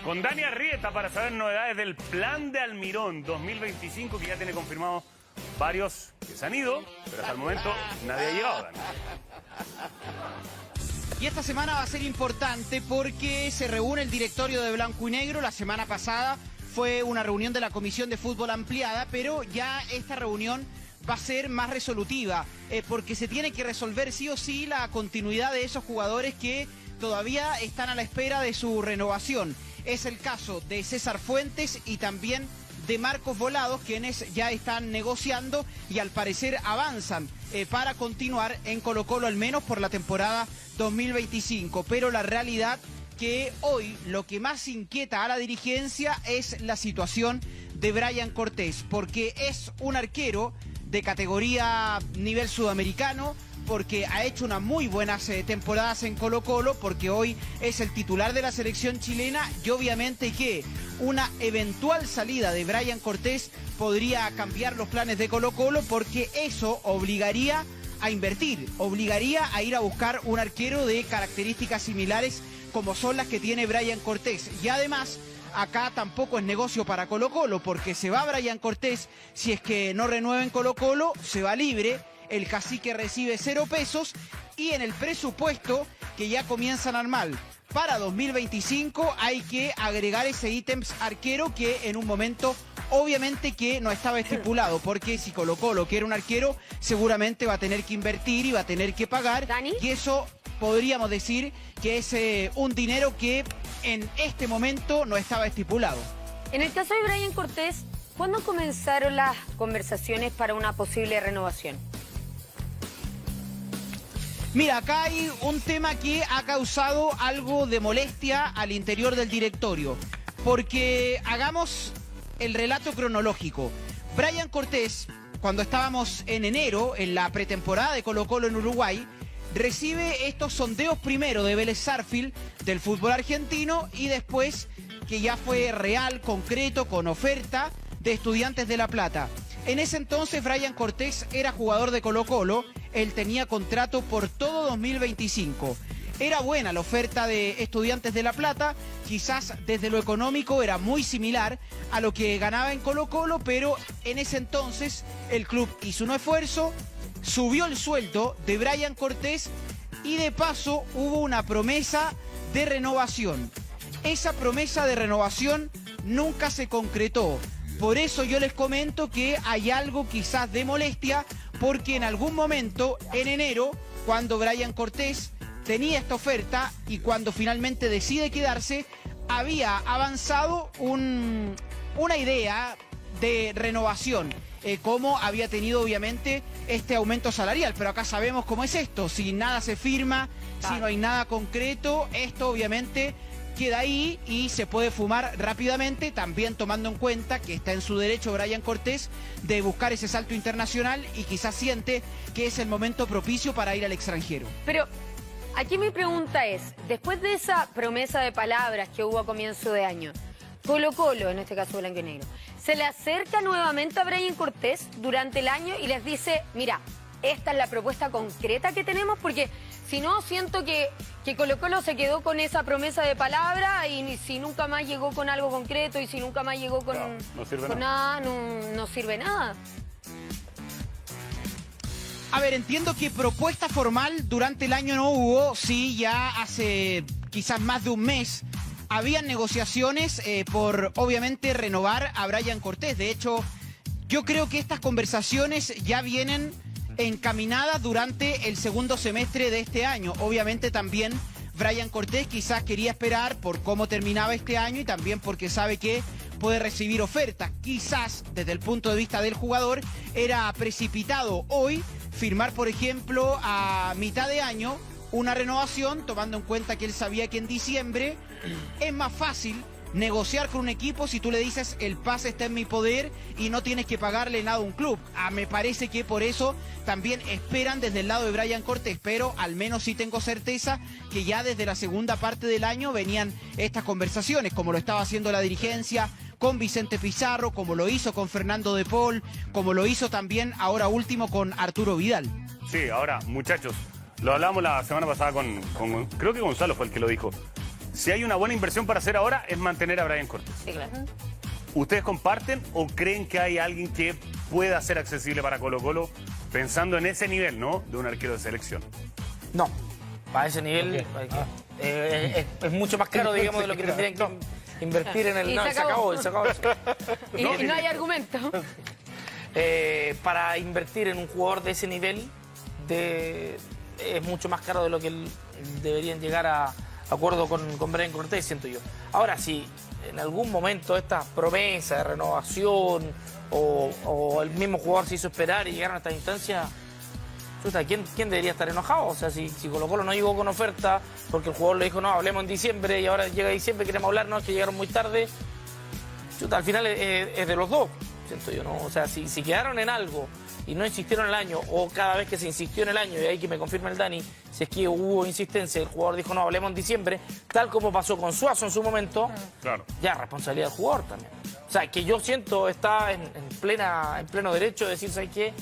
Con Dani Arrieta para saber novedades del plan de Almirón 2025, que ya tiene confirmado varios que se han ido, pero hasta el momento nadie ha llegado, Dani. Y esta semana va a ser importante porque se reúne el directorio de Blanco y Negro. La semana pasada fue una reunión de la Comisión de Fútbol ampliada, pero ya esta reunión va a ser más resolutiva, porque se tiene que resolver sí o sí la continuidad de esos jugadores que todavía están a la espera de su renovación. Es el caso de César Fuentes y también de Marcos Volados, quienes ya están negociando y al parecer avanzan para continuar en Colo-Colo al menos por la temporada 2025. Pero la realidad que hoy lo que más inquieta a la dirigencia es la situación de Brian Cortés, porque es un arquero de categoría nivel sudamericano, porque ha hecho unas muy buenas temporadas en Colo-Colo, porque hoy es el titular de la selección chilena y obviamente que una eventual salida de Brian Cortés podría cambiar los planes de Colo-Colo, porque eso obligaría a invertir, obligaría a ir a buscar un arquero de características similares como son las que tiene Brian Cortés. Y además, acá tampoco es negocio para Colo-Colo, porque se va Brian Cortés, si es que no renueva en Colo-Colo, se va libre. El cacique recibe 0 pesos y en el presupuesto que ya comienzan a armar para 2025 hay que agregar ese ítems arquero que en un momento obviamente que no estaba estipulado, porque si Colo-Colo quiere un arquero seguramente va a tener que invertir y va a tener que pagar. ¿Dani? Y eso podríamos decir que es un dinero que en este momento no estaba estipulado. En el caso de Brian Cortés, ¿cuándo comenzaron las conversaciones para una posible renovación? Mira, acá hay un tema que ha causado algo de molestia al interior del directorio, porque hagamos el relato cronológico. Brian Cortés, cuando estábamos en enero, en la pretemporada de Colo-Colo en Uruguay, recibe estos sondeos primero de Vélez Sarsfield del fútbol argentino y después, que ya fue real, concreto, con oferta de Estudiantes de La Plata. En ese entonces Brian Cortés era jugador de Colo-Colo, él tenía contrato por todo 2025. Era buena la oferta de Estudiantes de La Plata, quizás desde lo económico era muy similar a lo que ganaba en Colo-Colo, pero en ese entonces el club hizo un esfuerzo, subió el sueldo de Brian Cortés y de paso hubo una promesa de renovación. Esa promesa de renovación nunca se concretó. Por eso yo les comento que hay algo quizás de molestia, porque en algún momento, en enero, cuando Brian Cortés tenía esta oferta y cuando finalmente decide quedarse, había avanzado una idea de renovación, como había tenido obviamente este aumento salarial. Pero acá sabemos cómo es esto, si nada se firma, si no hay nada concreto, esto obviamente queda ahí y se puede fumar rápidamente, también tomando en cuenta que está en su derecho Brian Cortés de buscar ese salto internacional y quizás siente que es el momento propicio para ir al extranjero. Pero aquí mi pregunta es, después de esa promesa de palabras que hubo a comienzo de año, Colo-Colo, en este caso Blanco y Negro, se le acerca nuevamente a Brian Cortés durante el año y les dice, mira, esta es la propuesta concreta que tenemos, porque si no, siento que Colo-Colo se quedó con esa promesa de palabra y si nunca más llegó con algo concreto y si nunca más llegó con, no sirve con nada, no sirve nada. A ver, entiendo que propuesta formal durante el año no hubo, sí, ya hace quizás más de un mes habían negociaciones por obviamente renovar a Brian Cortés. De hecho, yo creo que estas conversaciones ya vienen encaminadas durante el segundo semestre de este año. Obviamente también Brian Cortés quizás quería esperar por cómo terminaba este año y también porque sabe que puede recibir ofertas. Quizás desde el punto de vista del jugador era precipitado hoy firmar, por ejemplo, a mitad de año una renovación, tomando en cuenta que él sabía que en diciembre es más fácil negociar con un equipo si tú le dices el pase está en mi poder y no tienes que pagarle nada a un club. Me parece que por eso también esperan desde el lado de Brian Cortés, pero al menos sí tengo certeza que ya desde la segunda parte del año venían estas conversaciones, como lo estaba haciendo la dirigencia con Vicente Pizarro, como lo hizo con Fernando de Paul, como lo hizo también ahora último con Arturo Vidal. Sí, ahora, muchachos, lo hablamos la semana pasada con creo que Gonzalo fue el que lo dijo. si hay una buena inversión para hacer ahora, es mantener a Brian Cortés. Sí, claro. ¿Ustedes comparten o creen que hay alguien que pueda ser accesible para Colo-Colo pensando en ese nivel, ¿no? De un arquero de selección. No, a ese nivel es mucho más caro, digamos, de lo que tendrían que invertir en el... Y No, se se acabó, acabó. se acabó eso. Y no hay argumento. Para invertir en un jugador de ese nivel es mucho más caro de lo que deberían llegar a acuerdo con Brian Cortés, siento yo. Ahora, si en algún momento esta promesa de renovación o el mismo jugador se hizo esperar y llegaron a esta instancia, chuta, ¿quién debería estar enojado? O sea, si Colo-Colo no llegó con oferta porque el jugador le dijo, no, hablemos en diciembre y ahora llega diciembre, queremos hablar, no, es que llegaron muy tarde. Chuta, al final es de los dos, siento yo, ¿no? O sea, si quedaron en algo y no insistieron el año, o cada vez que se insistió en el año, y ahí que me confirma el Dani, si es que hubo insistencia, el jugador dijo, no, hablemos en diciembre, tal como pasó con Suazo en su momento, Claro. ya responsabilidad del jugador también. O sea, que yo siento está en pleno derecho de decir, ¿sabes qué?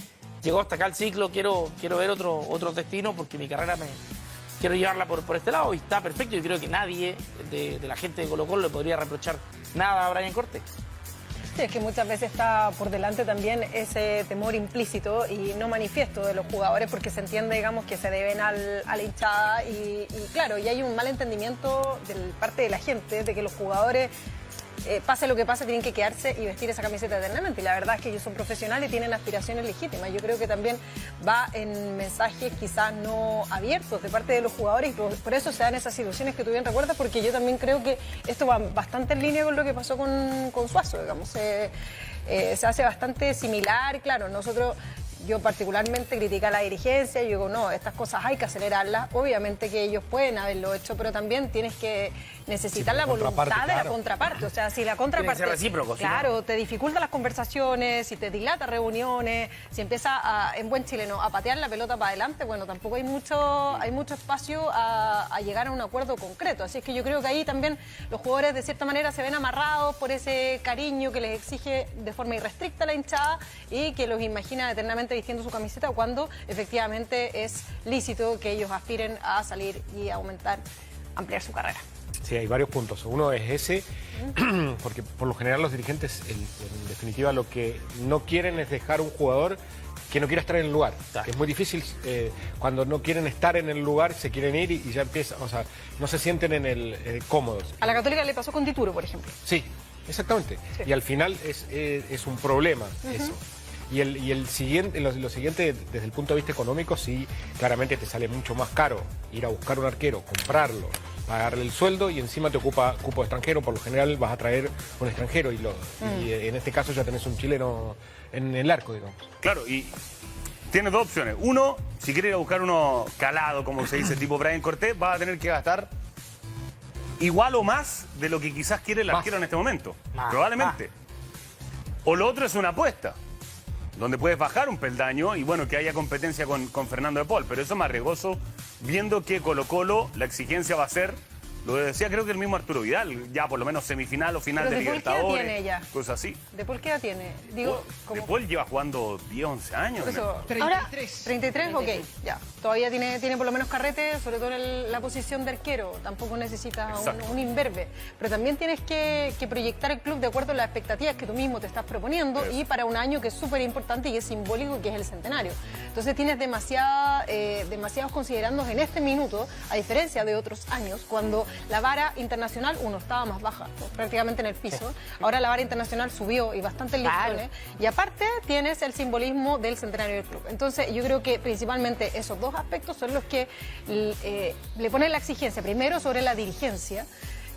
Llegó hasta acá el ciclo, quiero ver otro destino porque mi carrera quiero llevarla por este lado, y está perfecto. Yo creo que nadie de la gente de Colo-Colo le podría reprochar nada a Brian Cortés. Sí, es que muchas veces está por delante también ese temor implícito y no manifiesto de los jugadores, porque se entiende, digamos, que se deben a la hinchada y claro, y hay un mal entendimiento de parte de la gente de que los jugadores, pase lo que pase, tienen que quedarse y vestir esa camiseta eternamente. Y la verdad es que ellos son profesionales y tienen aspiraciones legítimas. Yo creo que también va en mensajes quizás no abiertos de parte de los jugadores, y por eso se dan esas situaciones que tú bien recuerdas, porque yo también creo que esto va bastante en línea con lo que pasó con Suazo, digamos. Se hace bastante similar, claro, yo particularmente critico a la dirigencia, yo digo, no, estas cosas hay que acelerarlas, obviamente que ellos pueden haberlo hecho, pero también tienes que necesitar la voluntad de la contraparte, o sea, si la contraparte, Tiene que ser recíproco, claro, te dificulta las conversaciones, si te dilata reuniones, si empieza en buen chileno a patear la pelota para adelante, bueno, tampoco hay mucho espacio a llegar a un acuerdo concreto, así es que yo creo que ahí también los jugadores de cierta manera se ven amarrados por ese cariño que les exige de forma irrestricta la hinchada y que los imagina eternamente vistiendo su camiseta, cuando efectivamente es lícito que ellos aspiren a salir y a ampliar su carrera. Sí, hay varios puntos. Uno es ese, porque por lo general los dirigentes, en definitiva, lo que no quieren es dejar un jugador que no quiera estar en el lugar. Que es muy difícil, cuando no quieren estar en el lugar, se quieren ir y ya empieza, o sea, no se sienten cómodos. A la Católica le pasó con Dituro, por ejemplo. Sí, exactamente. Sí. Y al final es un problema eso. Y lo siguiente, desde el punto de vista económico, sí, claramente te sale mucho más caro ir a buscar un arquero, comprarlo, pagarle el sueldo y encima te ocupa cupo extranjero. Por lo general vas a traer un extranjero y en este caso ya tenés un chileno en el arco, digamos. Claro, y tienes dos opciones. Uno, si quieres ir a buscar uno calado, como se dice, tipo Brian Cortés, vas a tener que gastar igual o más de lo que quizás quiere el arquero en este momento. Probablemente. O lo otro es una apuesta, donde puedes bajar un peldaño y bueno, que haya competencia con Fernando de Paul, pero eso es más riesgoso, viendo que Colo-Colo la exigencia va a ser, lo decía creo que el mismo Arturo Vidal, ya por lo menos semifinal o final Pero de ¿De Paul qué edad Libertadores, tiene ella? cosas así. ¿De Paul qué edad tiene? Digo, De Paul lleva jugando 10, 11 años. Por eso, 33. 33, ok, ya. Todavía tiene por lo menos carrete, sobre todo en la posición de arquero. Tampoco necesitas un imberbe. Pero también tienes que proyectar el club de acuerdo a las expectativas que tú mismo te estás proponiendo y para un año que es súper importante y es simbólico, que es el centenario. Entonces tienes demasiados considerandos en este minuto, a diferencia de otros años, cuando la vara internacional, estaba más baja, prácticamente en el piso. Ahora la vara internacional subió y bastante listones. Y aparte tienes el simbolismo del centenario del club. Entonces yo creo que principalmente esos dos aspectos son los que le ponen la exigencia, primero sobre la dirigencia,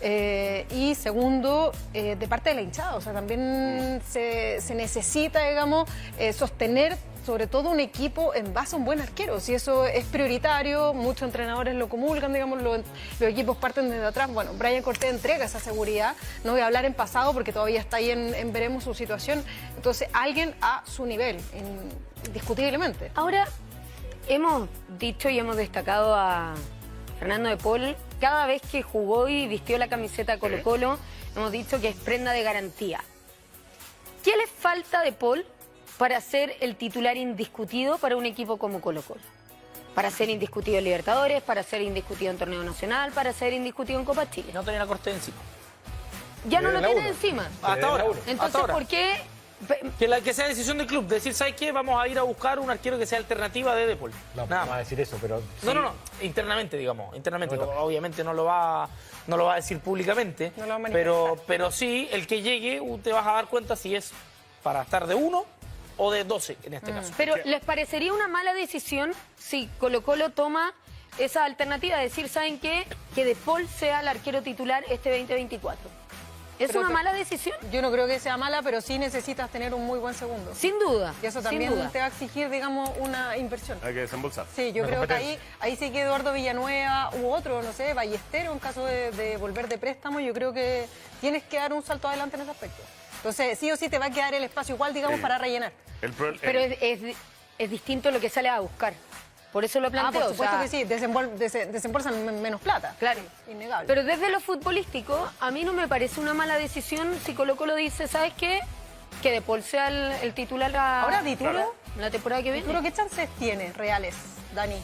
y segundo, de parte de la hinchada. O sea, también se necesita, digamos, sostener sobre todo un equipo en base a un buen arquero. Si eso es prioritario, muchos entrenadores lo comulgan, digamos, los equipos parten desde atrás. Bueno, Brian Cortés entrega esa seguridad. No voy a hablar en pasado porque todavía está ahí en veremos su situación. Entonces, alguien a su nivel, indiscutiblemente. Ahora, hemos dicho y hemos destacado a Fernando de Paul. Cada vez que jugó y vistió la camiseta Colo-Colo, hemos dicho que es prenda de garantía. ¿Qué le falta de Paul para ser el titular indiscutido para un equipo como Colo-Colo? para ser indiscutido en Libertadores, para ser indiscutido en Torneo Nacional, para ser indiscutido en Copa Chile. No tenía la Cortés encima. Ya no lo la tiene uno. encima. Hasta ahora. Entonces, Hasta ahora. ¿por qué? Que sea decisión del club. Decir, ¿sabes qué? Vamos a ir a buscar un arquero que sea alternativa de Depol. No, Nada no va a más. decir eso, pero... No. Internamente, digamos. Internamente. No, Obviamente no lo va a decir públicamente. No lo va a manifestar. pero sí, el que llegue, te vas a dar cuenta si es para estar de 1 o de 12 en este caso. Pero ¿les parecería una mala decisión si Colo-Colo toma esa alternativa de decir, ¿saben qué? Que De Paul sea el arquero titular este 2024. ¿Es Creo una que- mala decisión? Yo no creo que sea mala, pero sí necesitas tener un muy buen segundo. Sin duda. Y eso sin también duda. te va a exigir, digamos, una inversión. Hay que desembolsar. Sí, yo Una creo que competencia. ahí sí que Eduardo Villanueva u otro, no sé, Ballestero, en caso de volver de préstamo, yo creo que tienes que dar un salto adelante en ese aspecto. Entonces, sí o sí te va a quedar el espacio igual, digamos, para rellenar. Pero es distinto lo que sale a buscar. Por eso lo planteo. Por supuesto o sea, que sí, desembolsan menos plata. Claro. Innegable. Pero desde lo futbolístico, a mí no me parece una mala decisión si Colo-Colo dice, ¿sabes qué? Que De Paul sea el titular Ahora, Dituro, la temporada que viene. ¿Dituro qué chances tiene reales, Dani,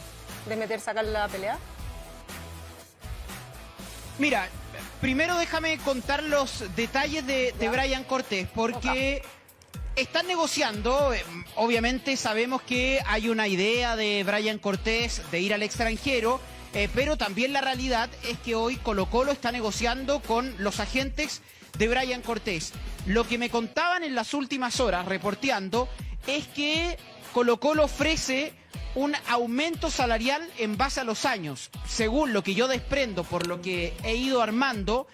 de meterse acá en la pelea? Mira, primero déjame contar los detalles de Brian Cortés, porque están negociando, obviamente sabemos que hay una idea de Brian Cortés de ir al extranjero, pero también la realidad es que hoy Colo-Colo está negociando con los agentes de Brian Cortés. Lo que me contaban en las últimas horas reporteando es que Colo-Colo ofrece un aumento salarial en base a los años. Según lo que yo desprendo por lo que he ido armando,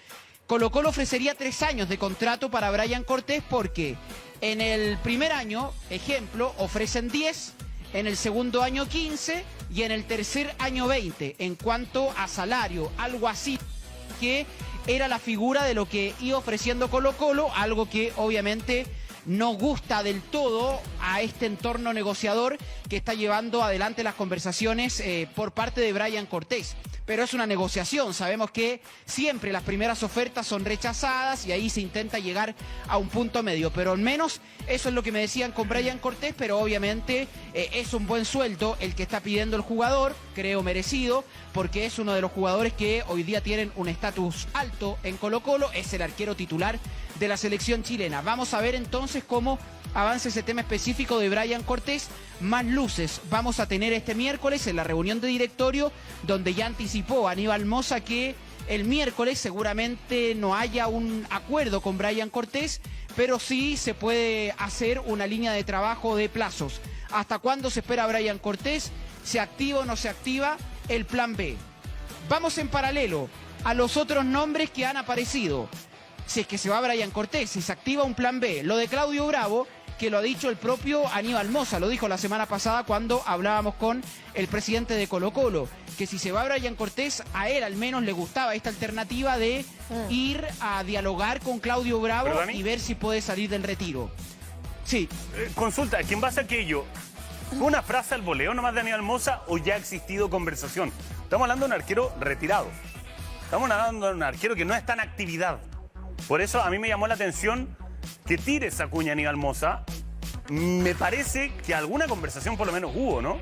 Colo-Colo ofrecería 3 años de contrato para Brian Cortés porque en el primer año, ejemplo, ofrecen 10, en el segundo año 15 y en el tercer año 20 en cuanto a salario, algo así que era la figura de lo que iba ofreciendo Colo-Colo, algo que obviamente no gusta del todo a este entorno negociador que está llevando adelante las conversaciones por parte de Brian Cortés. Pero es una negociación, sabemos que siempre las primeras ofertas son rechazadas y ahí se intenta llegar a un punto medio, pero al menos eso es lo que me decían con Brian Cortés, pero obviamente es un buen sueldo el que está pidiendo el jugador, creo merecido, porque es uno de los jugadores que hoy día tienen un estatus alto en Colo-Colo, es el arquero titular de la selección chilena. Vamos a ver entonces cómo avanza ese tema específico de Brian Cortés. Más luces vamos a tener este miércoles en la reunión de directorio, donde ya anticipó Aníbal Mosa que el miércoles seguramente no haya un acuerdo con Brian Cortés, pero sí se puede hacer una línea de trabajo de plazos. ¿Hasta cuándo se espera Brian Cortés? ¿Se activa o no se activa el plan B? Vamos en paralelo a los otros nombres que han aparecido. Si es que se va Brian Cortés, si se activa un plan B. Lo de Claudio Bravo, que lo ha dicho el propio Aníbal Mosa, lo dijo la semana pasada cuando hablábamos con el presidente de Colo-Colo, que si se va Brian Cortés, a él al menos le gustaba esta alternativa de ir a dialogar con Claudio Bravo. ¿Pero, Dani? Y ver si puede salir del retiro. Sí, Consulta, ¿quién va a ser aquello? ¿Fue una frase al voleo nomás de Aníbal Mosa o ya ha existido conversación? Estamos hablando de un arquero retirado. Estamos hablando de un arquero que no está en actividad. Por eso a mí me llamó la atención que tire esa cuña Aníbal Mosa. Me parece que alguna conversación por lo menos hubo, ¿no?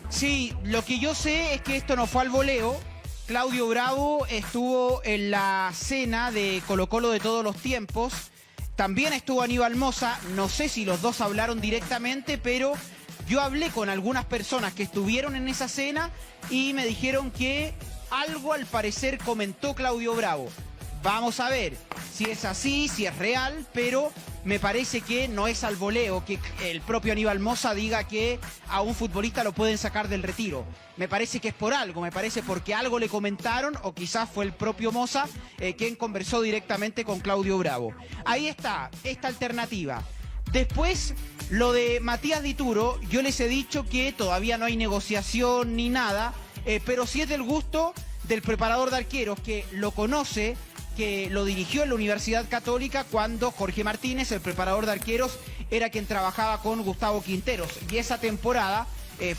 sí, lo que yo sé es que esto no fue al voleo. Claudio Bravo estuvo en la cena de Colo-Colo de todos los tiempos. También estuvo Aníbal Mosa. No sé si los dos hablaron directamente, pero yo hablé con algunas personas que estuvieron en esa cena y me dijeron que algo al parecer comentó Claudio Bravo. Vamos a ver si es así, si es real, pero me parece que no es al voleo que el propio Aníbal Mosa diga que a un futbolista lo pueden sacar del retiro. Me parece que es por algo, me parece porque algo le comentaron o quizás fue el propio Mosa quien conversó directamente con Claudio Bravo. Ahí está, esta alternativa. Después, lo de Matías Dituro, yo les he dicho que todavía no hay negociación ni nada, pero sí es del gusto del preparador de arqueros que lo conoce, que lo dirigió en la Universidad Católica cuando Jorge Martínez, el preparador de arqueros, era quien trabajaba con Gustavo Quinteros. Y esa temporada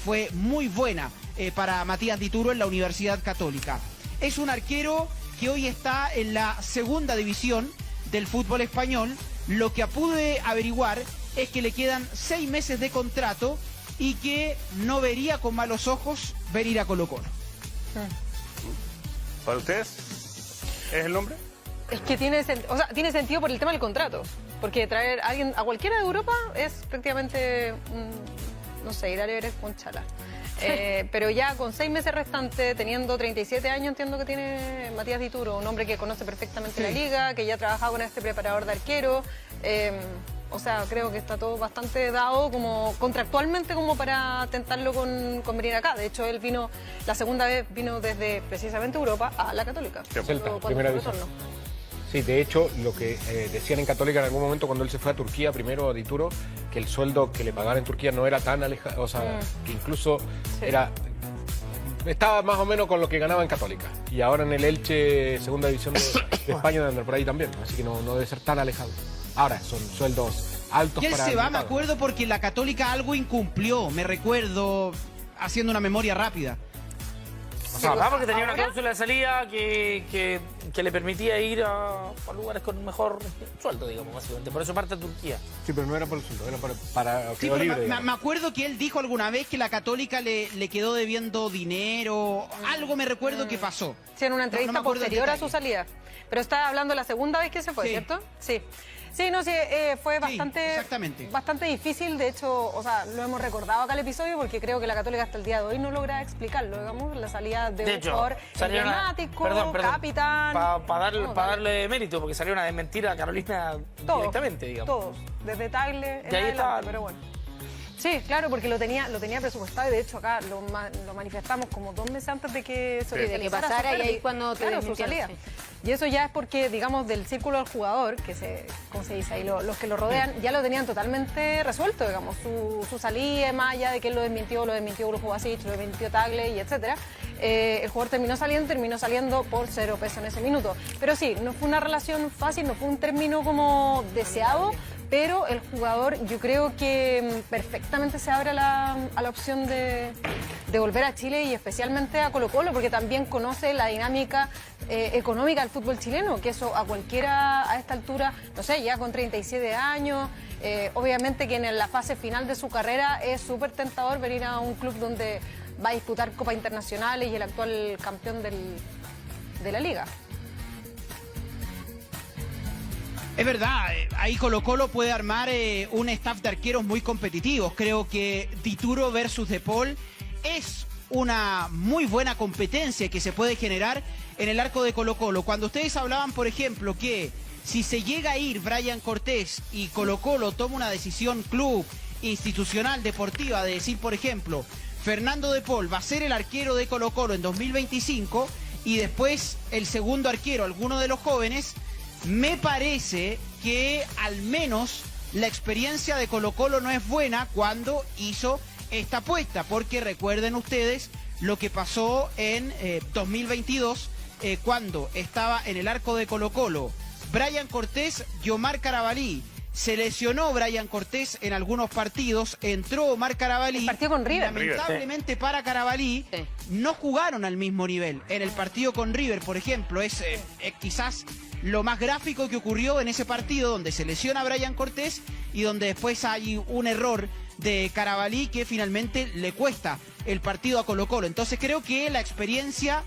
fue muy buena para Matías Dituro en la Universidad Católica. Es un arquero que hoy está en la segunda división del fútbol español. Lo que pude averiguar es que le quedan 6 meses de contrato y que no vería con malos ojos venir a Colo-Colo. ¿Para ustedes? ¿Es el nombre? Es que tiene sentido por el tema del contrato. Porque traer a alguien, a cualquiera de Europa, es prácticamente, no sé, ir a Everest con chala. Pero ya con 6 meses restantes, teniendo 37 años, entiendo que tiene Matías Dituro, un hombre que conoce perfectamente la liga, que ya ha trabajado con este preparador de arquero. O sea, creo que está todo bastante dado como contractualmente como para tentarlo con venir acá. De hecho, él vino, la segunda vez vino desde precisamente Europa a la Católica. Celta, primera división. Sí, de hecho, lo que decían en Católica en algún momento cuando él se fue a Turquía, primero a Dituro, que el sueldo que le pagaban en Turquía no era tan alejado, o sea, que incluso estaba más o menos con lo que ganaba en Católica. Y ahora en el Elche, segunda división de España, de andar por ahí también, así que no debe ser tan alejado. Ahora, son sueldos altos Y él para... se va, me acuerdo, porque la Católica algo incumplió, me recuerdo, haciendo una memoria rápida. O sea, porque tenía una cláusula de salida que le permitía ir a lugares con mejor sueldo, digamos, básicamente. Por eso parte a Turquía. Sí, pero no era por el sueldo, era para Sí, quedó libre. me acuerdo que él dijo alguna vez que la Católica le quedó debiendo dinero, algo me recuerdo que pasó. Sí, en una entrevista me acuerdo posterior el a su detalle. salida. Pero está hablando la segunda vez que se fue, Sí. ¿cierto? Sí. Sí, no, sí, fue exactamente. bastante difícil. De hecho, o sea, lo hemos recordado acá el episodio porque creo que la Católica hasta el día de hoy no logra explicarlo, digamos, la salida de un jugador emblemático, capitán. Para darle mérito, porque salieron a desmentir a Carolina directamente, digamos. Todos, desde Tagle en Y ahí adelante, está. pero bueno. Sí, claro, porque lo tenía presupuestado y de hecho acá lo manifestamos como 2 meses antes de que se de que pasara, y ahí cuando te claro, su salida. desmintieron, Y eso ya es porque, digamos, del círculo del jugador, ¿cómo se dice ahí? Los que lo rodean, ya lo tenían totalmente resuelto, digamos, su salida, más allá de que él lo desmintió Grupo Basich, lo desmintió Tagle y etcétera. El jugador terminó saliendo por 0 pesos en ese minuto. Pero sí, no fue una relación fácil, no fue un término como deseado, pero el jugador yo creo que perfectamente se abre a la opción de volver a Chile y especialmente a Colo-Colo, porque también conoce la dinámica económica del fútbol chileno, que eso a cualquiera a esta altura, no sé, ya con 37 años, obviamente que en la fase final de su carrera es súper tentador venir a un club donde va a disputar Copas Internacionales y el actual campeón de la liga. Es verdad, ahí Colo-Colo puede armar un staff de arqueros muy competitivos. Creo que Dituro versus De Paul es una muy buena competencia que se puede generar en el arco de Colo-Colo. Cuando ustedes hablaban, por ejemplo, que si se llega a ir Brian Cortés y Colo-Colo toma una decisión club, institucional, deportiva, de decir, por ejemplo, Fernando De Paul va a ser el arquero de Colo-Colo en 2025 y después el segundo arquero, alguno de los jóvenes, me parece que al menos la experiencia de Colo-Colo no es buena cuando hizo esta apuesta, porque recuerden ustedes lo que pasó en 2022 cuando estaba en el arco de Colo-Colo Brian Cortés y Omar Carabalí. Se lesionó Brian Cortés en algunos partidos, entró Omar Carabalí. El partido con River. Lamentablemente para Carabalí no jugaron al mismo nivel. En el partido con River, por ejemplo, es quizás lo más gráfico que ocurrió en ese partido, donde se lesiona a Brian Cortés y donde después hay un error de Carabalí que finalmente le cuesta el partido a Colo-Colo. Entonces creo que la experiencia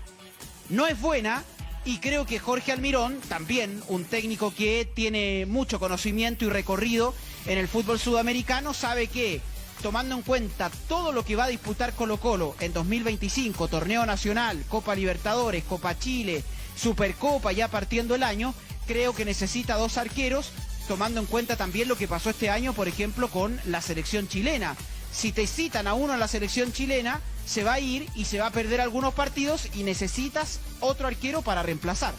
no es buena y creo que Jorge Almirón, también un técnico que tiene mucho conocimiento y recorrido en el fútbol sudamericano, sabe que tomando en cuenta todo lo que va a disputar Colo-Colo en 2025, Torneo Nacional, Copa Libertadores, Copa Chile, Supercopa ya partiendo el año, creo que necesita 2 arqueros, tomando en cuenta también lo que pasó este año, por ejemplo, con la selección chilena. Si te citan a uno en la selección chilena, se va a ir y se va a perder algunos partidos y necesitas otro arquero para reemplazar.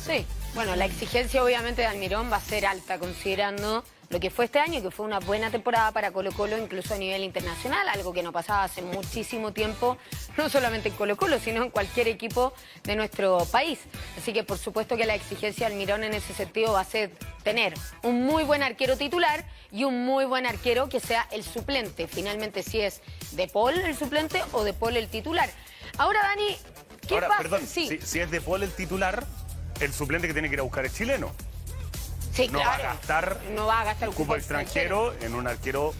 Sí, bueno, la exigencia obviamente de Almirón va a ser alta considerando lo que fue este año, que fue una buena temporada para Colo-Colo incluso a nivel internacional, algo que no pasaba hace muchísimo tiempo, no solamente en Colo-Colo, sino en cualquier equipo de nuestro país. Así que por supuesto que la exigencia de Almirón en ese sentido va a ser tener un muy buen arquero titular y un muy buen arquero que sea el suplente. Finalmente, si es De Paul el suplente o De Paul el titular. Ahora, Dani, ¿qué pasa? Perdón, sí. si es De Paul el titular, el suplente que tiene que ir a buscar es chileno. Sí, No claro. va a gastar no va a gastar cupo extranjero en un arquero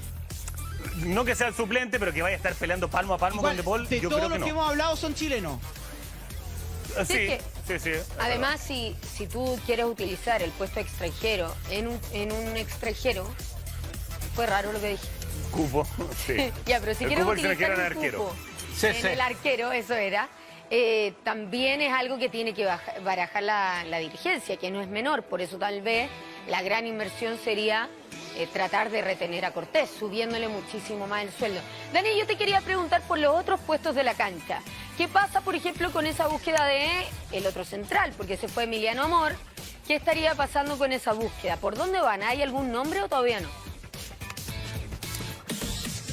No que sea el suplente, pero que vaya a estar peleando palmo a palmo Igual, con De Paul, de yo todos creo los que no. que hemos hablado son chilenos. Sí. Además, si tú quieres utilizar el puesto extranjero en un extranjero, fue raro lo que dije. Cupo, sí. Ya, pero si El quieres cupo extranjero utilizar en un arquero. cupo Sí, en sí. el arquero, eso era, también es algo que tiene que barajar la dirigencia, que no es menor. Por eso tal vez la gran inversión sería tratar de retener a Cortés, subiéndole muchísimo más el sueldo. Dani, yo te quería preguntar por los otros puestos de la cancha. ¿Qué pasa, por ejemplo, con esa búsqueda de el otro central? Porque se fue Emiliano Amor. ¿Qué estaría pasando con esa búsqueda? ¿Por dónde van? ¿Hay algún nombre o todavía no?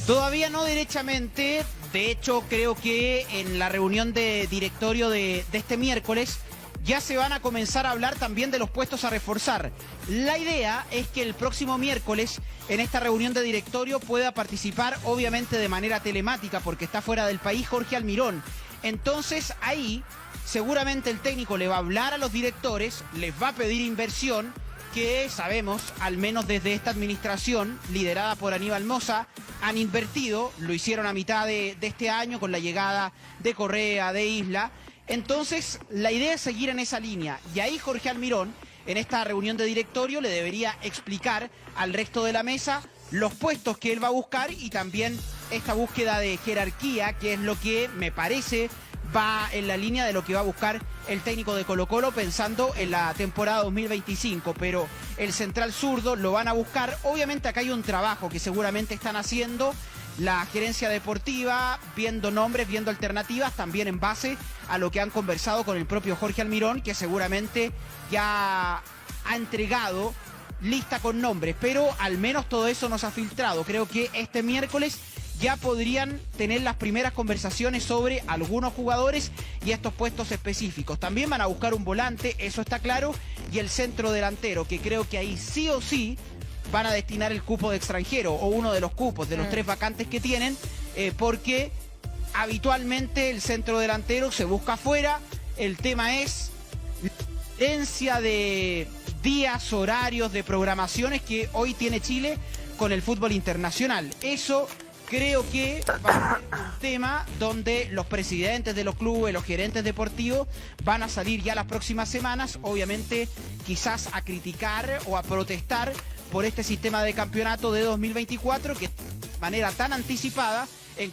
Todavía no derechamente. De hecho, creo que en la reunión de directorio de este miércoles ya se van a comenzar a hablar también de los puestos a reforzar. La idea es que el próximo miércoles en esta reunión de directorio pueda participar, obviamente de manera telemática porque está fuera del país, Jorge Almirón. Entonces ahí seguramente el técnico le va a hablar a los directores, les va a pedir inversión, que sabemos, al menos desde esta administración, liderada por Aníbal Mosa, han invertido, lo hicieron a mitad de este año con la llegada de Correa, de Isla. Entonces, la idea es seguir en esa línea. Y ahí Jorge Almirón, en esta reunión de directorio, le debería explicar al resto de la mesa los puestos que él va a buscar y también esta búsqueda de jerarquía, que es lo que me parece va en la línea de lo que va a buscar el técnico de Colo-Colo pensando en la temporada 2025, pero el central zurdo lo van a buscar. Obviamente acá hay un trabajo que seguramente están haciendo la gerencia deportiva, viendo nombres, viendo alternativas, también en base a lo que han conversado con el propio Jorge Almirón, que seguramente ya ha entregado lista con nombres, pero al menos todo eso nos ha filtrado. Creo que este miércoles ya podrían tener las primeras conversaciones sobre algunos jugadores y estos puestos específicos. También van a buscar un volante, eso está claro, y el centro delantero, que creo que ahí sí o sí van a destinar el cupo de extranjero o uno de los cupos de los 3 vacantes que tienen, porque habitualmente el centro delantero se busca afuera. El tema es la diferencia de días, horarios, de programaciones que hoy tiene Chile con el fútbol internacional. Eso creo que va a ser un tema donde los presidentes de los clubes, los gerentes deportivos van a salir ya las próximas semanas, obviamente quizás a criticar o a protestar por este sistema de campeonato de 2024 que de manera tan anticipada en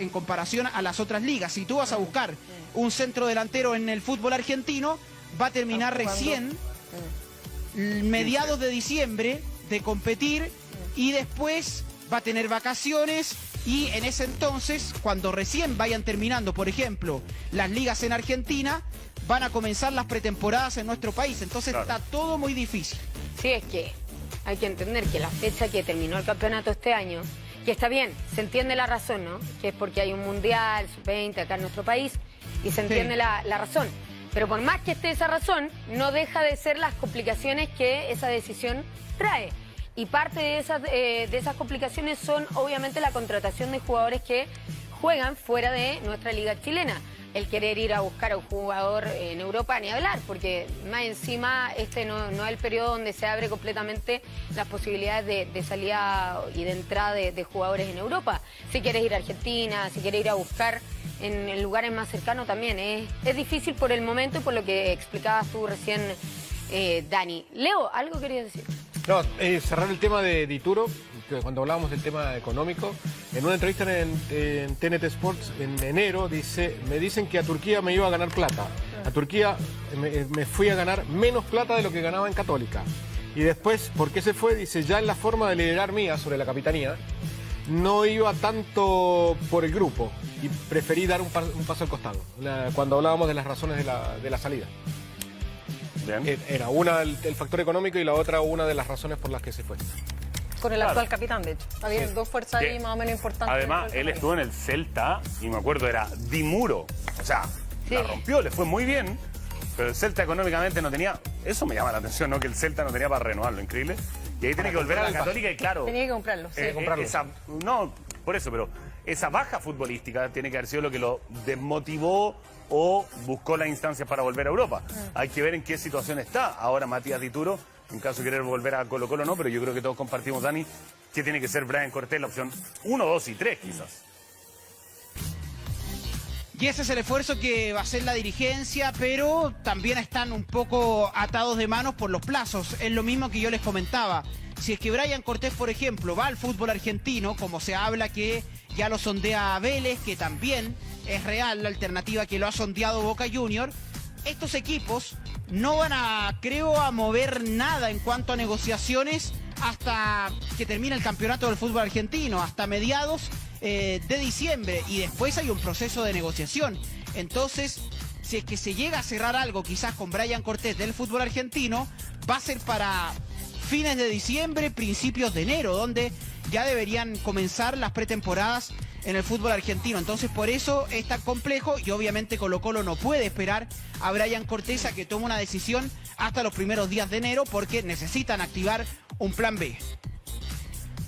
comparación a las otras ligas. Si tú vas a buscar un centro delantero en el fútbol argentino, va a terminar recién mediados de diciembre de competir y después va a tener vacaciones y en ese entonces, cuando recién vayan terminando, por ejemplo, las ligas en Argentina, van a comenzar las pretemporadas en nuestro país. Entonces está todo muy difícil. Sí, es que hay que entender que la fecha que terminó el campeonato este año, que está bien, se entiende la razón, ¿no? Que es porque hay un mundial, sub-20 acá en nuestro país, y se entiende la razón. Pero por más que esté esa razón, no deja de ser las complicaciones que esa decisión trae. Y parte de esas complicaciones son obviamente la contratación de jugadores que juegan fuera de nuestra liga chilena. El querer ir a buscar a un jugador en Europa, ni hablar, porque más encima este no es el periodo donde se abre completamente las posibilidades de salida y de entrada de jugadores en Europa. Si quieres ir a Argentina, si quieres ir a buscar en lugares más cercanos también. Es difícil por el momento y por lo que explicabas tú recién, Dani. Leo, ¿algo querías decir? No, cerrar el tema de Dituro, que cuando hablábamos del tema económico, en una entrevista en TNT Sports en enero, me dicen que a Turquía me iba a ganar plata. A Turquía me fui a ganar menos plata de lo que ganaba en Católica. Y después, ¿por qué se fue? Dice, ya en la forma de liderar mía sobre la capitanía, no iba tanto por el grupo y preferí dar un paso al costado, cuando hablábamos de las razones de la salida. Bien. Era una el factor económico y la otra una de las razones por las que se fue. Con el actual capitán, de hecho. Había dos fuerzas ahí más o menos importantes. Además, él estuvo en el Celta y me acuerdo era Di Muro. O sea, la rompió, le fue muy bien. Pero el Celta económicamente no tenía... Eso me llama la atención, ¿no? Que el Celta no tenía para renovarlo, increíble. Y ahí tiene que volver a la Católica y claro... Tenía que comprarlo, sí. No, por eso, pero esa baja futbolística tiene que haber sido lo que lo desmotivó o buscó las instancias para volver a Europa. Hay que ver en qué situación está ahora Matías Dituro, en caso de querer volver a Colo-Colo no, pero yo creo que todos compartimos, Dani, que tiene que ser Brian Cortés la opción 1, 2 y 3 quizás. Y ese es el esfuerzo que va a hacer la dirigencia, pero también están un poco atados de manos por los plazos. Es lo mismo que yo les comentaba. Si es que Brian Cortés, por ejemplo, va al fútbol argentino, como se habla que ya lo sondea Vélez, que también es real la alternativa que lo ha sondeado Boca Juniors, estos equipos no van a, creo, a mover nada en cuanto a negociaciones hasta que termine el campeonato del fútbol argentino, hasta mediados de diciembre, y después hay un proceso de negociación. Entonces, si es que se llega a cerrar algo quizás con Brian Cortés del fútbol argentino, va a ser para fines de diciembre, principios de enero, donde ya deberían comenzar las pretemporadas en el fútbol argentino. Entonces, por eso es tan complejo, y obviamente Colo-Colo no puede esperar a Brian Cortés a que tome una decisión hasta los primeros días de enero, porque necesitan activar un plan B.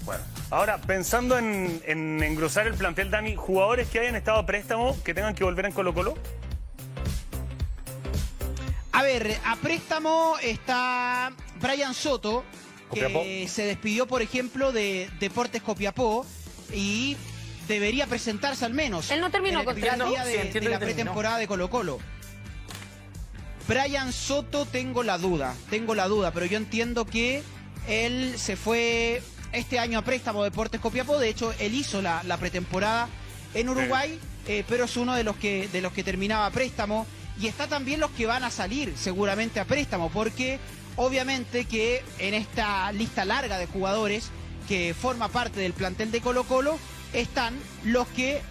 Bueno, ahora pensando en engrosar el plantel, Dani, ¿jugadores que hayan estado a préstamo que tengan que volver en Colo-Colo? A ver, a préstamo está Brian Soto, Copiapó. que se despidió, por ejemplo, de Deportes Copiapó y debería presentarse al menos. Él no terminó en el primer contrato. día Sí, de entiendo la que terminó. pretemporada de Colo-Colo. Brian Soto tengo la duda, pero yo entiendo que él se fue este año a préstamo de Deportes Copiapó. De hecho, él hizo la pretemporada en Uruguay, pero es uno de los que terminaba a préstamo. Y está también los que van a salir seguramente a préstamo, porque obviamente que en esta lista larga de jugadores que forma parte del plantel de Colo-Colo están los que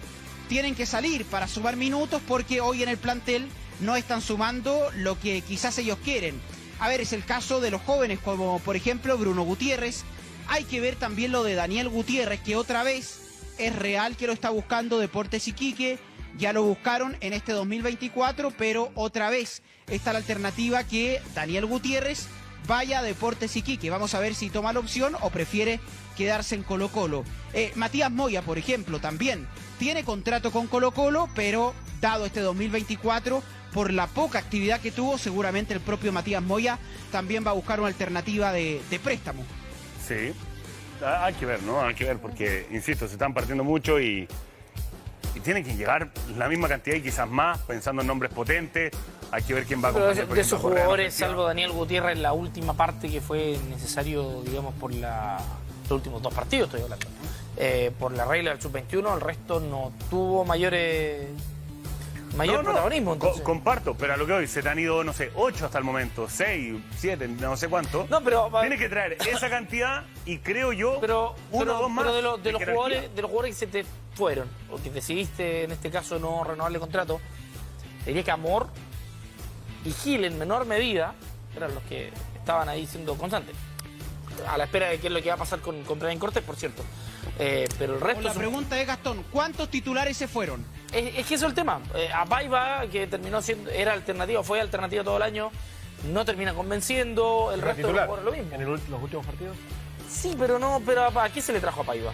tienen que salir para sumar minutos, porque hoy en el plantel no están sumando lo que quizás ellos quieren. A ver, es el caso de los jóvenes, como por ejemplo Bruno Gutiérrez. Hay que ver también lo de Daniel Gutiérrez, que otra vez es real que lo está buscando Deportes Iquique. Ya lo buscaron en este 2024, pero otra vez está la alternativa que Daniel Gutiérrez vaya a Deportes Iquique. Vamos a ver si toma la opción o prefiere quedarse en Colo-Colo. Matías Moya, por ejemplo, también tiene contrato con Colo-Colo, pero dado este 2024, por la poca actividad que tuvo, seguramente el propio Matías Moya también va a buscar una alternativa de préstamo. Sí, hay que ver, ¿no? Hay que ver porque, insisto, se están partiendo mucho y tienen que llegar la misma cantidad y quizás más, pensando en nombres potentes. Hay que ver quién va a Pero acompañar. por de ejemplo, esos a Correa en la jugadores, ofensiva. salvo Daniel Gutiérrez, la última parte que fue necesario, digamos, por los últimos 2 partidos, estoy hablando. Por la regla del sub-21, el resto no tuvo mayor protagonismo. Entonces. Comparto, pero a lo que hoy se te han ido, no sé, 8 hasta el momento, 6, 7, no sé cuánto. No, pero Tiene que traer esa cantidad y creo yo, pero uno o dos más. pero de los jerarquía. jugadores que se te fueron, o que decidiste en este caso no renovarle contrato, diría que Amor y Gil en menor medida eran los que estaban ahí siendo constantes. A la espera de qué es lo que va a pasar con Brian Cortés, por cierto. Pero el resto... La pregunta es, Gastón, ¿cuántos titulares se fueron? Es que eso es el tema. A Paiva, que terminó siendo, era alternativa, fue alternativa todo el año, no termina convenciendo. El resto de los jugadores lo mismo. ¿En los últimos partidos? Sí, pero no, pero ¿a qué se le trajo a Paiva?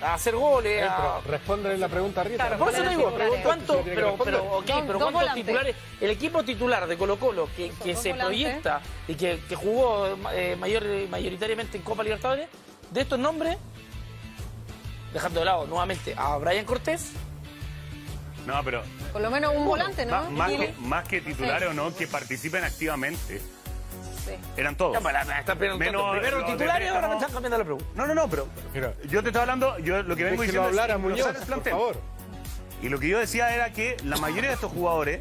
A hacer goles, Pero responde la pregunta, Rita. Claro, Por eso te digo, titulares. ¿cuánto? Tiene que responder. Dos ¿Cuántos volantes. titulares? El equipo titular de Colo-Colo que Dos se volantes. proyecta y que jugó mayoritariamente en Copa Libertadores, de estos nombres, dejando de lado nuevamente a Brian Cortés. No, pero Por lo menos un volante, ¿no? más que titulares o no, que participen activamente. Sí. Eran todos. Ya, me están preguntando primero los de titulares y ahora me préstamo. están cambiando la pregunta. No, pero Mira, yo te estaba hablando, yo lo que vengo déjelo diciendo hablar a es Muñoz, engrosar el por plantel. favor. Y lo que yo decía era que la mayoría de estos jugadores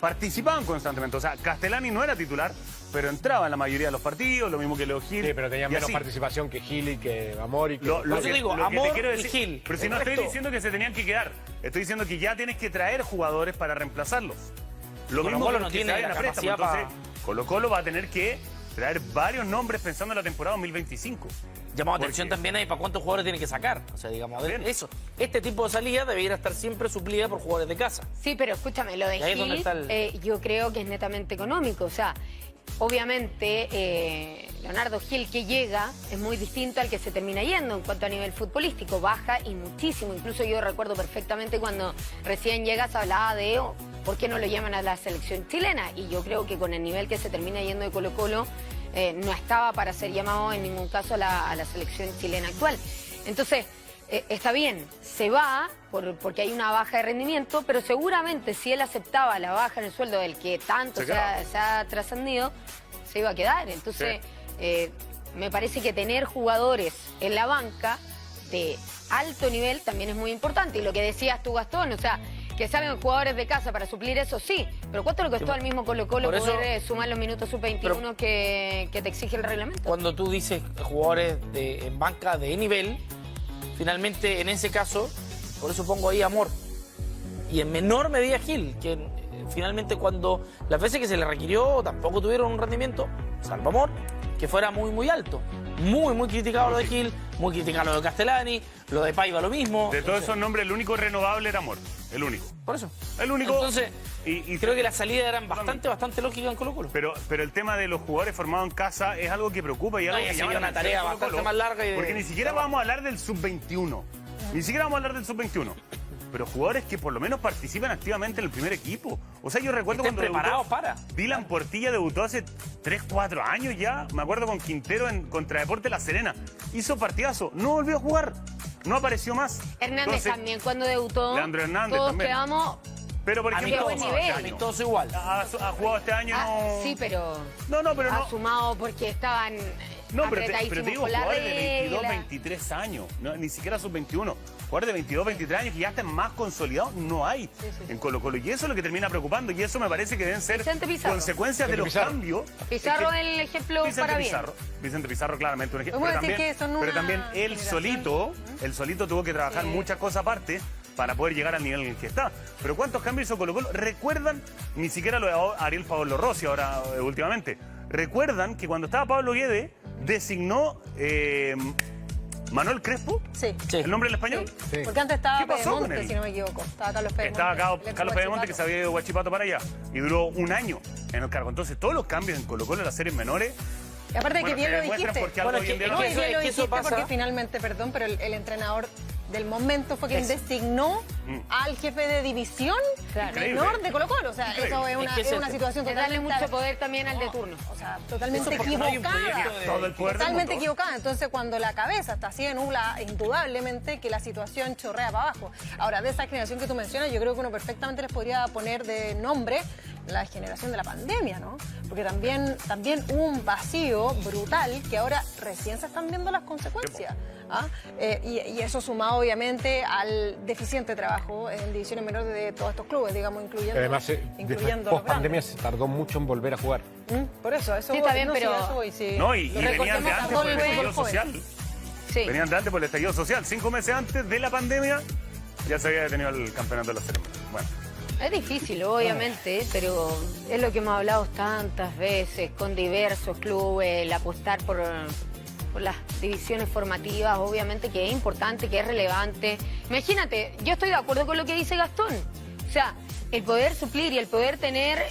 participaban constantemente. O sea, Castellani no era titular, pero entraba en la mayoría de los partidos, lo mismo que Leo Gil. Sí, pero tenía y menos así. participación que Gil y que Amor y que... Lo Por eso digo, lo que te Amor quiero y decir- Gil. Pero si El no estoy resto- diciendo que se tenían que quedar, estoy diciendo que ya tienes que traer jugadores para reemplazarlos. Lo mismo Colo-Colo que no los que tiene se vayan la a préstamo. capacidad Entonces, Colo-Colo va a tener que traer varios nombres pensando en la temporada 2025. Llamó Porque- atención también ahí para cuántos jugadores tiene que sacar. O sea, digamos, Bien. eso. Este tipo de salida debería estar siempre suplida por jugadores de casa. Sí, pero escúchame, lo de Y ahí es donde Gil, está el- yo creo que es netamente económico. O sea, obviamente, Leonardo Gil que llega es muy distinto al que se termina yendo en cuanto a nivel futbolístico. Baja y muchísimo. Incluso yo recuerdo perfectamente cuando recién llega se hablaba de ¿por qué no lo llaman a la selección chilena? Y yo creo que con el nivel que se termina yendo de Colo-Colo, no estaba para ser llamado en ningún caso a la selección chilena actual. Entonces, está bien, se va porque hay una baja de rendimiento, pero seguramente si él aceptaba la baja en el sueldo del que tanto se ha trascendido, se iba a quedar. Entonces, me parece que tener jugadores en la banca de alto nivel también es muy importante. Y lo que decías tú, Gastón, o sea, que salgan jugadores de casa para suplir eso, sí. Pero ¿cuánto le costó al mismo Colo-Colo poder sumar los minutos sub-21 que te exige el reglamento? Cuando tú dices jugadores en banca de nivel, finalmente en ese caso, por eso pongo ahí Amor. Y en menor medida Gil, que finalmente cuando las veces que se le requirió tampoco tuvieron un rendimiento, salvo Amor, que fuera muy alto. Muy criticado lo de Gil, muy criticado lo de Castellani, lo de Paiva lo mismo. De todos esos nombres, el único renovable era Amor. El único. Por eso. El único. Entonces, creo que las salidas eran bastante lógicas en Colo-Colo. Pero el tema de los jugadores formados en casa es algo que preocupa y algo que llama una tarea bastante más larga. Porque ni siquiera vamos a hablar del sub-21. Ni siquiera vamos a hablar del sub-21. Pero jugadores que por lo menos participan activamente en el primer equipo. O sea, yo recuerdo cuando preparados para. Dylan Portilla debutó hace 3, 4 años ya. Me acuerdo con Quintero contra Deportes La Serena. Hizo partidazo, no volvió a jugar. No apareció más. Hernández entonces, también cuando debutó. Leandro Hernández todos también. Quedamos... Pero por ejemplo, todos igual. Ha jugado este año. Sí, pero. Pero ha sumado porque estaban. No, pero te digo, jugadores de 22, regla. 23 años, no, ni siquiera sub-21. Jugadores de 22, 23 años que ya están más consolidados, no hay en Colo-Colo. Y eso es lo que termina preocupando. Y eso me parece que deben ser consecuencias de los cambios. Pizarro es el ejemplo para bien. Vicente Pizarro, claramente un ejemplo. Pero también él solito tuvo que trabajar muchas cosas aparte para poder llegar al nivel en el que está. Pero ¿cuántos cambios hizo Colo-Colo? ¿Recuerdan? Ni siquiera lo de Ariel Pablo Rossi ahora últimamente. ¿Recuerdan que cuando estaba Pablo Guede designó Manuel Crespo? Sí. ¿El nombre en español? Sí. Porque antes estaba Pedemonte, si no me equivoco. Estaba Carlos Pedemonte. Estaba Carlos Pedemonte, que se había ido de Huachipato para allá. Y duró un año en el cargo. Entonces, todos los cambios en Colo-Colo en las series menores... Y aparte que bien lo dijiste. Porque finalmente, perdón, pero el entrenador del momento fue quien designó al jefe de división menor de Colo-Colo. O sea, eso es una situación totalmente... darle mucho poder también al de turno. O sea, totalmente equivocada. Totalmente equivocada. Entonces, cuando la cabeza está así de nubla, indudablemente que la situación chorrea para abajo. Ahora, de esa generación que tú mencionas, yo creo que uno perfectamente les podría poner de nombre la generación de la pandemia, ¿no? Porque también hubo un vacío brutal que ahora recién se están viendo las consecuencias. ¿Ah? Y eso sumado obviamente al deficiente trabajo en divisiones menores de todos estos clubes, digamos, incluyendo además, post pandemia se tardó mucho en volver a jugar. Por eso sí, está bien, pero... No, y venían de antes por el estallido social. Sí. Venían de antes por el estallido social. 5 meses antes de la pandemia ya se había detenido el campeonato de la Serie. Bueno. Es difícil, obviamente, pero es lo que hemos hablado tantas veces con diversos clubes, el apostar por las divisiones formativas, obviamente que es importante, que es relevante. Imagínate, yo estoy de acuerdo con lo que dice Gastón. O sea, el poder suplir y el poder tener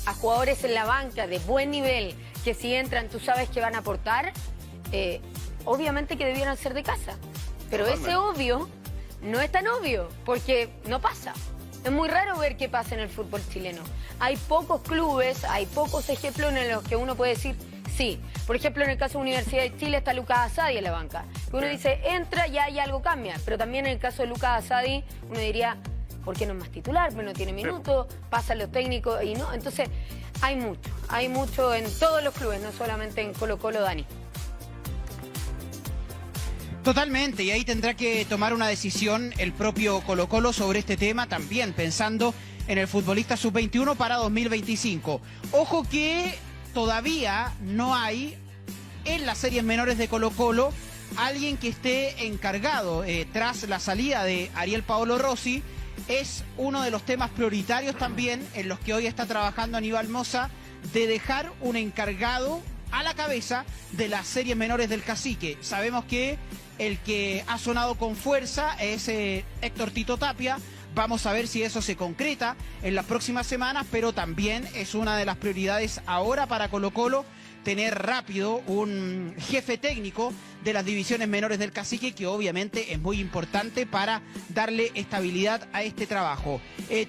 a jugadores en la banca de buen nivel, que si entran tú sabes que van a aportar, obviamente que debieran ser de casa. Pero ese obvio no es tan obvio, porque no pasa. Es muy raro ver qué pasa en el fútbol chileno. Hay pocos clubes, hay pocos ejemplos en los que uno puede decir sí. Por ejemplo, en el caso de Universidad de Chile está Lucas Asadi en la banca. Uno dice, entra y hay algo cambia. Pero también en el caso de Lucas Asadi, uno diría, ¿por qué no es más titular? Pero no tiene minutos, pasan los técnicos y no. Entonces, hay mucho en todos los clubes, no solamente en Colo-Colo, Dani. Totalmente, y ahí tendrá que tomar una decisión el propio Colo-Colo sobre este tema, también pensando en el futbolista sub-21 para 2025. Ojo que todavía no hay en las series menores de Colo-Colo alguien que esté encargado tras la salida de Ariel Pablo Rossi. Es uno de los temas prioritarios también en los que hoy está trabajando Aníbal Mosa, de dejar un encargado a la cabeza de las series menores del Cacique. Sabemos que el que ha sonado con fuerza es Héctor Tito Tapia. Vamos a ver si eso se concreta en las próximas semanas, pero también es una de las prioridades ahora para Colo-Colo tener rápido un jefe técnico de las divisiones menores del Cacique, que obviamente es muy importante para darle estabilidad a este trabajo.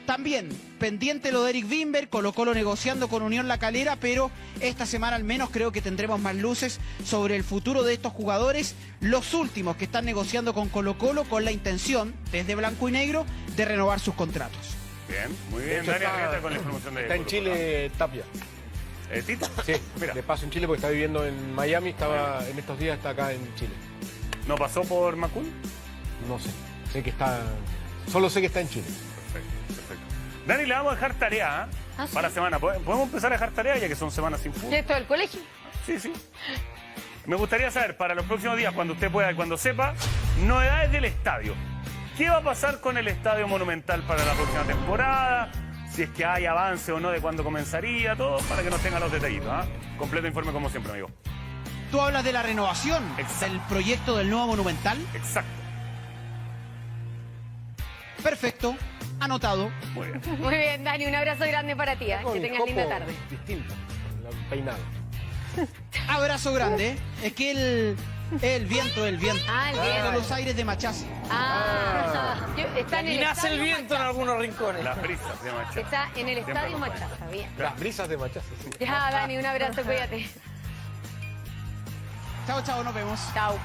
También pendiente lo de Eric Wimber, Colo-Colo negociando con Unión La Calera, pero esta semana al menos creo que tendremos más luces sobre el futuro de estos jugadores, los últimos que están negociando con Colo-Colo con la intención, desde blanco y negro, de renovar sus contratos. Bien, muy De bien. hecho, Dani Arrieta con la información de está en Colo-Colo. Chile Tapia. ¿Tito? Sí, Mira, de paso en Chile porque está viviendo en Miami, estaba en estos días está acá en Chile. ¿no pasó por Macul? No sé, solo sé que está en Chile. Perfecto, perfecto. Dani, le vamos a dejar tarea ¿Sí? para la semana. ¿Podemos empezar a dejar tarea ya que son semanas sin fútbol? ¿Y esto del colegio? Sí, sí. Me gustaría saber para los próximos días, cuando usted pueda y cuando sepa, novedades del estadio. ¿Qué va a pasar con el Estadio Monumental para la próxima temporada? Si es que hay avance o no de cuándo comenzaría, todo, para que nos tengan los detallitos. Completo informe como siempre, amigo. Tú hablas de la renovación Exacto. del proyecto del nuevo Monumental. Exacto. Perfecto, anotado. Muy bien. Muy bien, Dani, un abrazo grande para ti. Con Que el tengas linda copo tarde. distinto, la peinada. Abrazo grande. Es que el viento. Ah, el Son viento. los aires de Machasi. Está en el Y nace el estadio viento en Machaza. algunos rincones. Las brisas de Machaza. Está en el Siempre estadio acompaña. Machaza, bien. Las brisas de Machaza, sí. Ya, Dani, un abrazo, cuídate. Chao, chao, nos vemos. Chao.